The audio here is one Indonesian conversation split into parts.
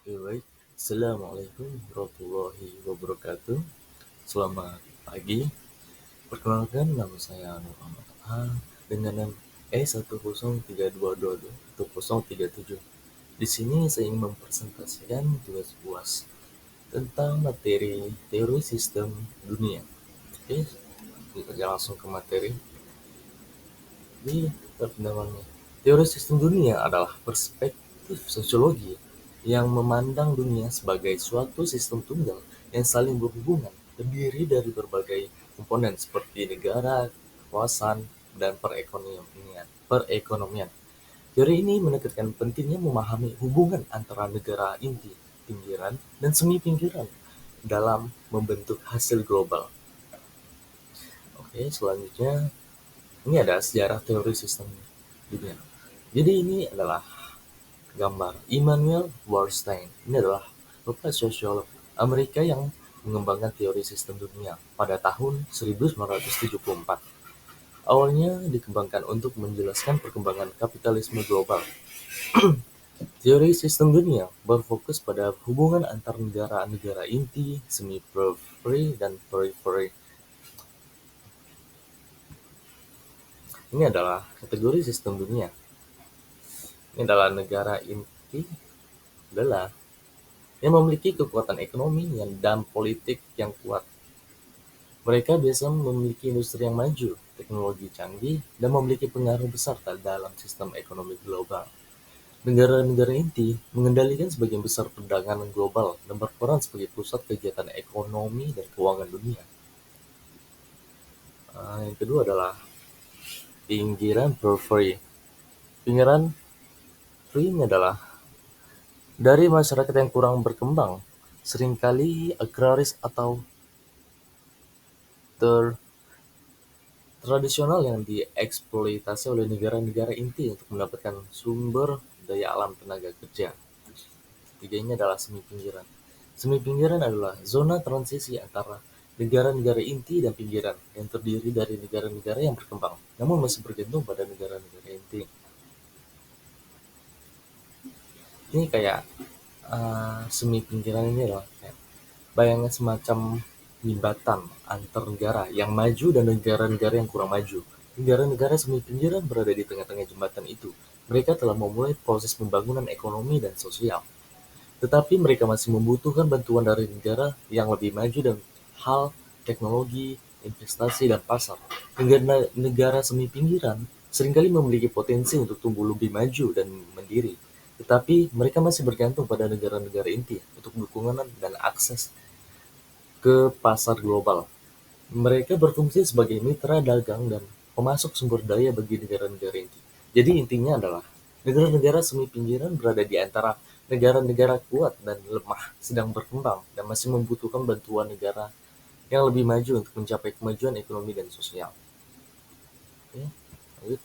Oke, baik. Assalamualaikum warahmatullahi wabarakatuh. Selamat pagi. Perkenalkan, nama saya Nur Ahmad A dengan NIM E1032221037. Di sini saya ingin mempresentasikan tugas UAS tentang materi teori sistem dunia. Oke, kita langsung ke materi. Di pertimbangannya, teori sistem dunia adalah perspektif sosiologi yang memandang dunia sebagai suatu sistem tunggal yang saling berhubungan, terdiri dari berbagai komponen seperti negara, kekuasaan, dan perekonomian. Teori ini menekankan pentingnya memahami hubungan antara negara inti, pinggiran, dan semi pinggiran dalam membentuk hasil global. Oke, selanjutnya ini ada sejarah teori sistem dunia. Jadi ini adalah gambar Immanuel Wallerstein. Ini adalah bapak sosiolog Amerika yang mengembangkan teori sistem dunia pada tahun 1974. Awalnya dikembangkan untuk menjelaskan perkembangan kapitalisme global. Teori sistem dunia berfokus pada hubungan antar negara-negara inti, semi-periferi, dan periferi. Ini adalah kategori sistem dunia. Ini adalah negara inti adalah yang memiliki kekuatan ekonomi dan politik yang kuat. Mereka biasa memiliki industri yang maju, teknologi canggih, dan memiliki pengaruh besar dalam sistem ekonomi global. Negara-negara inti mengendalikan sebagian besar perdagangan global dan berperan sebagai pusat kegiatan ekonomi dan keuangan dunia. Yang kedua adalah pinggiran periphery. Pinggiran periphery ini adalah dari masyarakat yang kurang berkembang, seringkali agraris atau tradisional yang dieksploitasi oleh negara-negara inti untuk mendapatkan sumber daya alam tenaga kerja. Ketiganya adalah semi pinggiran. Semi pinggiran adalah zona transisi antara negara-negara inti dan pinggiran yang terdiri dari negara-negara yang berkembang, namun masih bergantung pada negara-negara inti. Ini kayak semi pinggiran ini adalah kayak bayangnya semacam jembatan antar negara yang maju dan negara-negara yang kurang maju. Negara-negara semi pinggiran berada di tengah-tengah jembatan itu. Mereka telah memulai proses pembangunan ekonomi dan sosial, tetapi mereka masih membutuhkan bantuan dari negara yang lebih maju dan hal teknologi, investasi, dan pasar. Negara semi pinggiran seringkali memiliki potensi untuk tumbuh lebih maju dan mandiri, tetapi mereka masih bergantung pada negara-negara inti untuk dukungan dan akses ke pasar global. Mereka berfungsi sebagai mitra dagang dan pemasok sumber daya bagi negara-negara inti. Jadi intinya adalah negara-negara semi pinggiran berada di antara negara-negara kuat dan lemah, sedang berkembang, dan masih membutuhkan bantuan negara yang lebih maju untuk mencapai kemajuan ekonomi dan sosial. Oke, lanjut.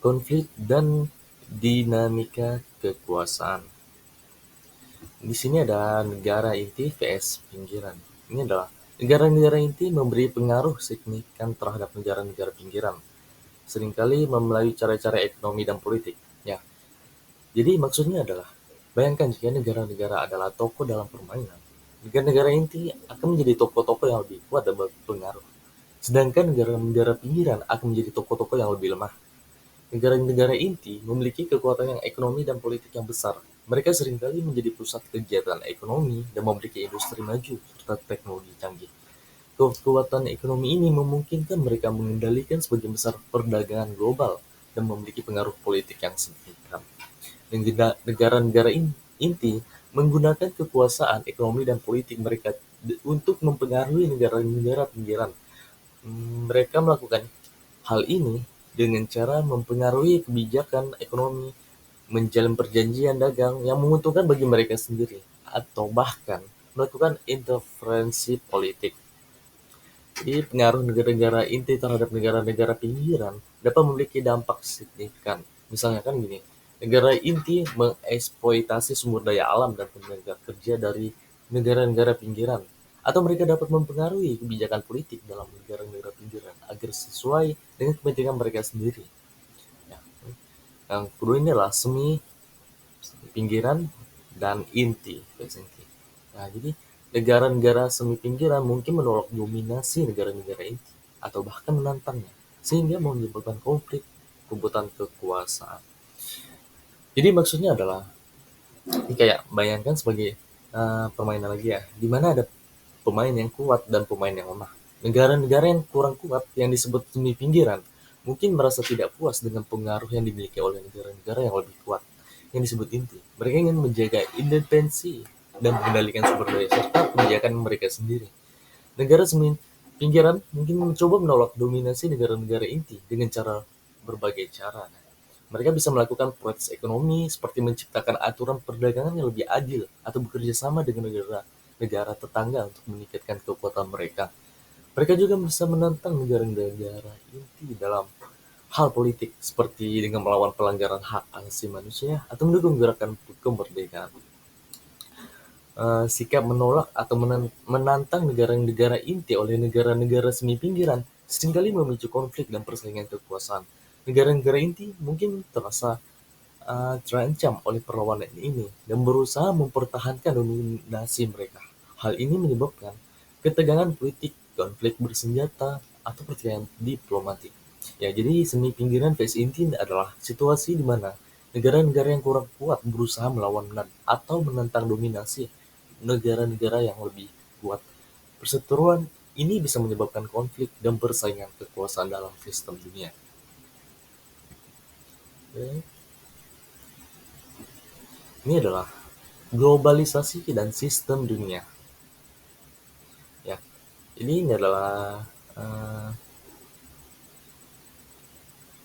Konflik dan dinamika kekuasaan. Di sini ada negara inti vs pinggiran. Ini adalah negara-negara inti memberi pengaruh signifikan terhadap negara-negara pinggiran, seringkali melalui cara-cara ekonomi dan politik. Ya, jadi maksudnya adalah, bayangkan jika negara-negara adalah tokoh dalam permainan, negara-negara inti akan menjadi tokoh-tokoh yang lebih kuat dan berpengaruh, sedangkan negara-negara pinggiran akan menjadi tokoh-tokoh yang lebih lemah. Negara-negara inti memiliki kekuatan yang ekonomi dan politik yang besar. Mereka seringkali menjadi pusat kegiatan ekonomi dan memiliki industri maju serta teknologi canggih. Kekuatan ekonomi ini memungkinkan mereka mengendalikan sebagian besar perdagangan global dan memiliki pengaruh politik yang signifikan. Negara-negara inti menggunakan kekuasaan ekonomi dan politik mereka untuk mempengaruhi negara-negara pinggiran. Mereka melakukan hal ini dengan cara mempengaruhi kebijakan ekonomi, menjalin perjanjian dagang yang menguntungkan bagi mereka sendiri, atau bahkan melakukan interferensi politik. Jadi pengaruh negara-negara inti terhadap negara-negara pinggiran dapat memiliki dampak signifikan. Misalnya kan gini, negara inti mengeksploitasi sumber daya alam dan tenaga kerja dari negara-negara pinggiran, atau mereka dapat mempengaruhi kebijakan politik dalam negara-negara pinggiran agar sesuai dengan kepentingan mereka sendiri. Ya. Yang kedua ini adalah pinggiran, dan inti, VS inti. Nah, jadi negara-negara semi pinggiran mungkin menolak dominasi negara-negara inti atau bahkan menantangnya, sehingga menyebabkan konflik rebutan kekuasaan. Jadi maksudnya adalah, ini kayak bayangkan sebagai permainan lagi ya, di mana ada pemain yang kuat dan pemain yang lemah. Negara-negara yang kurang kuat yang disebut semi pinggiran mungkin merasa tidak puas dengan pengaruh yang dimiliki oleh negara-negara yang lebih kuat yang disebut inti. Mereka ingin menjaga independensi dan mengendalikan sumber daya serta kebijakan mereka sendiri. Negara semi pinggiran mungkin mencoba menolak dominasi negara-negara inti dengan cara berbagai cara. Mereka bisa melakukan protes ekonomi seperti menciptakan aturan perdagangan yang lebih adil atau bekerja sama dengan negara tetangga untuk meningkatkan kekuatan mereka. Mereka juga bisa menantang negara-negara inti dalam hal politik seperti dengan melawan pelanggaran hak asasi manusia atau mendukung gerakan kemerdekaan. Sikap menolak atau menantang negara-negara inti oleh negara-negara semi pinggiran seringkali memicu konflik dan persaingan kekuasaan. Negara-negara inti mungkin terasa terancam oleh perlawanan ini dan berusaha mempertahankan dominasi mereka. Hal ini menyebabkan ketegangan politik, konflik bersenjata, atau pertikaian diplomatik. Ya, jadi semi pinggiran vs inti adalah situasi di mana negara-negara yang kurang kuat berusaha melawan atau menentang dominasi negara-negara yang lebih kuat. Perseteruan ini bisa menyebabkan konflik dan persaingan kekuasaan dalam sistem dunia. Oke. Ini adalah globalisasi dan sistem dunia. Ya, ini adalah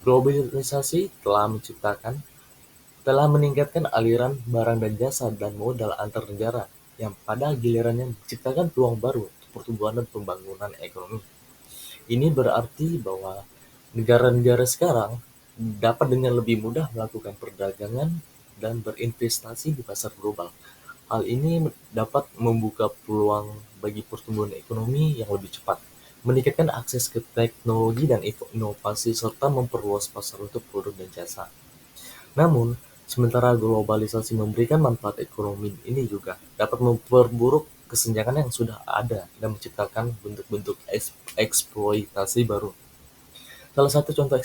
globalisasi telah meningkatkan aliran barang dan jasa dan modal antar negara yang pada gilirannya menciptakan peluang baru untuk pertumbuhan dan pembangunan ekonomi. Ini berarti bahwa negara-negara sekarang dapat dengan lebih mudah melakukan perdagangan dan berinvestasi di pasar global. Hal ini dapat membuka peluang bagi pertumbuhan ekonomi yang lebih cepat, meningkatkan akses ke teknologi dan inovasi, serta memperluas pasar untuk produk dan jasa. Namun, sementara globalisasi memberikan manfaat ekonomi, ini juga dapat memperburuk kesenjangan yang sudah ada dan menciptakan bentuk-bentuk eksploitasi baru. Salah satu contoh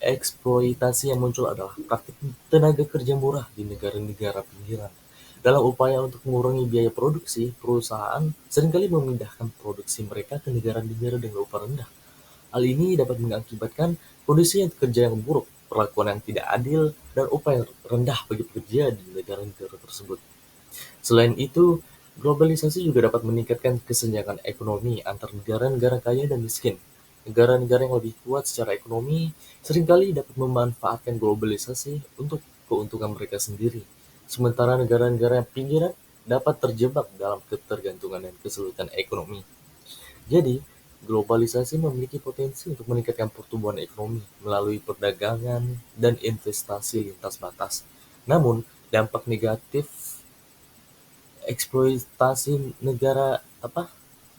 eksploitasi yang muncul adalah praktik tenaga kerja murah di negara-negara pinggiran. Dalam upaya untuk mengurangi biaya produksi, perusahaan seringkali memindahkan produksi mereka ke negara-negara dengan upah rendah. Hal ini dapat mengakibatkan kondisi kerja yang buruk, perlakuan yang tidak adil, dan upah yang rendah bagi pekerja di negara-negara tersebut. Selain itu, globalisasi juga dapat meningkatkan kesenjangan ekonomi antar negara-negara kaya dan miskin. Negara-negara yang lebih kuat secara ekonomi seringkali dapat memanfaatkan globalisasi untuk keuntungan mereka sendiri, sementara negara-negara yang pinggiran dapat terjebak dalam ketergantungan dan kesulitan ekonomi. Jadi, globalisasi memiliki potensi untuk meningkatkan pertumbuhan ekonomi melalui perdagangan dan investasi lintas batas. Namun, dampak negatif eksploitasi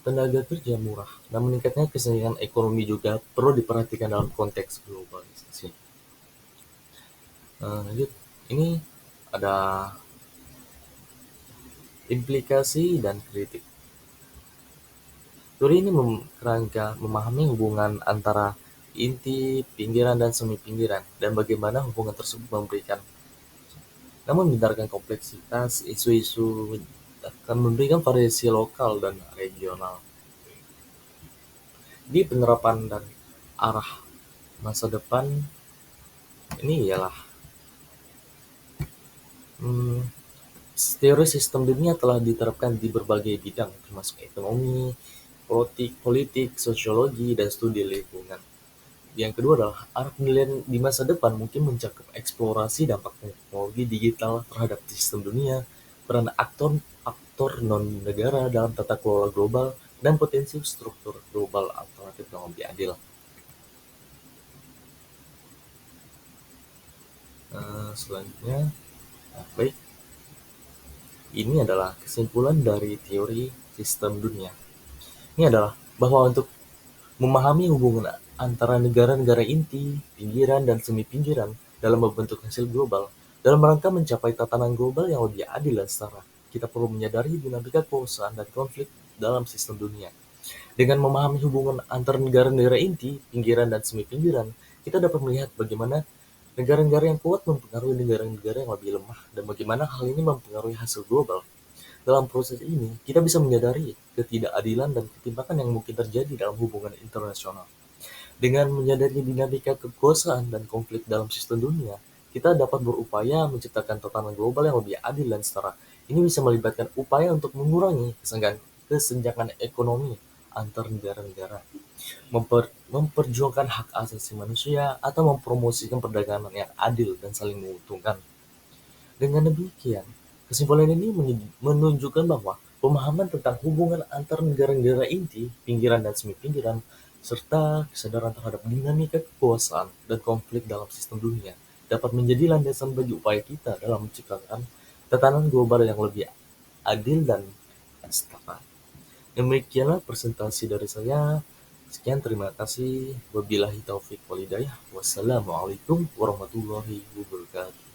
tenaga kerja murah dan meningkatnya kesenjangan ekonomi juga perlu diperhatikan dalam konteks globalisasi. Lanjut, ini ada implikasi dan kritik. Teori ini kerangka memahami hubungan antara inti, pinggiran, dan semi pinggiran, dan bagaimana hubungan tersebut namun mendengarkan kompleksitas isu-isu akan memberikan variasi lokal dan regional. Di penerapan dan arah masa depan ini ialah teori sistem dunia telah diterapkan di berbagai bidang termasuk ekonomi, politik, sosiologi, dan studi lingkungan. Yang kedua adalah arah penilaian di masa depan mungkin mencakup eksplorasi dampak teknologi digital terhadap sistem dunia, peran aktor non-negara dalam tata kelola global, dan potensi struktur global alternatif yang lebih adil. Selanjutnya, baik, ini adalah kesimpulan dari teori sistem dunia. Ini adalah bahwa untuk memahami hubungan antara negara-negara inti, pinggiran, dan semi pinggiran dalam membentuk hasil global, Dalam rangka mencapai tatanan global yang lebih adil dan setara, kita perlu menyadari dinamika kekuasaan dan konflik dalam sistem dunia. Dengan memahami hubungan antar negara-negara inti, pinggiran, dan semi-pinggiran, kita dapat melihat bagaimana negara-negara yang kuat mempengaruhi negara-negara yang lebih lemah, dan bagaimana hal ini mempengaruhi hasil global. Dalam proses ini, kita bisa menyadari ketidakadilan dan ketimpangan yang mungkin terjadi dalam hubungan internasional. Dengan menyadari dinamika kekuasaan dan konflik dalam sistem dunia, kita dapat berupaya menciptakan tatanan global yang lebih adil dan setara. Ini bisa melibatkan upaya untuk mengurangi kesenjangan ekonomi antar negara-negara, memperjuangkan hak asasi manusia, atau mempromosikan perdagangan yang adil dan saling menguntungkan. Dengan demikian, kesimpulan ini menunjukkan bahwa pemahaman tentang hubungan antar negara-negara inti, pinggiran dan semi-pinggiran, serta kesadaran terhadap dinamika kekuasaan dan konflik dalam sistem dunia dapat menjadi landasan bagi upaya kita dalam menciptakan tatanan global yang lebih adil dan setara. Demikianlah presentasi dari saya. Sekian, terima kasih. Wabillahi taufik walhidayah. Wassalamualaikum warahmatullahi wabarakatuh.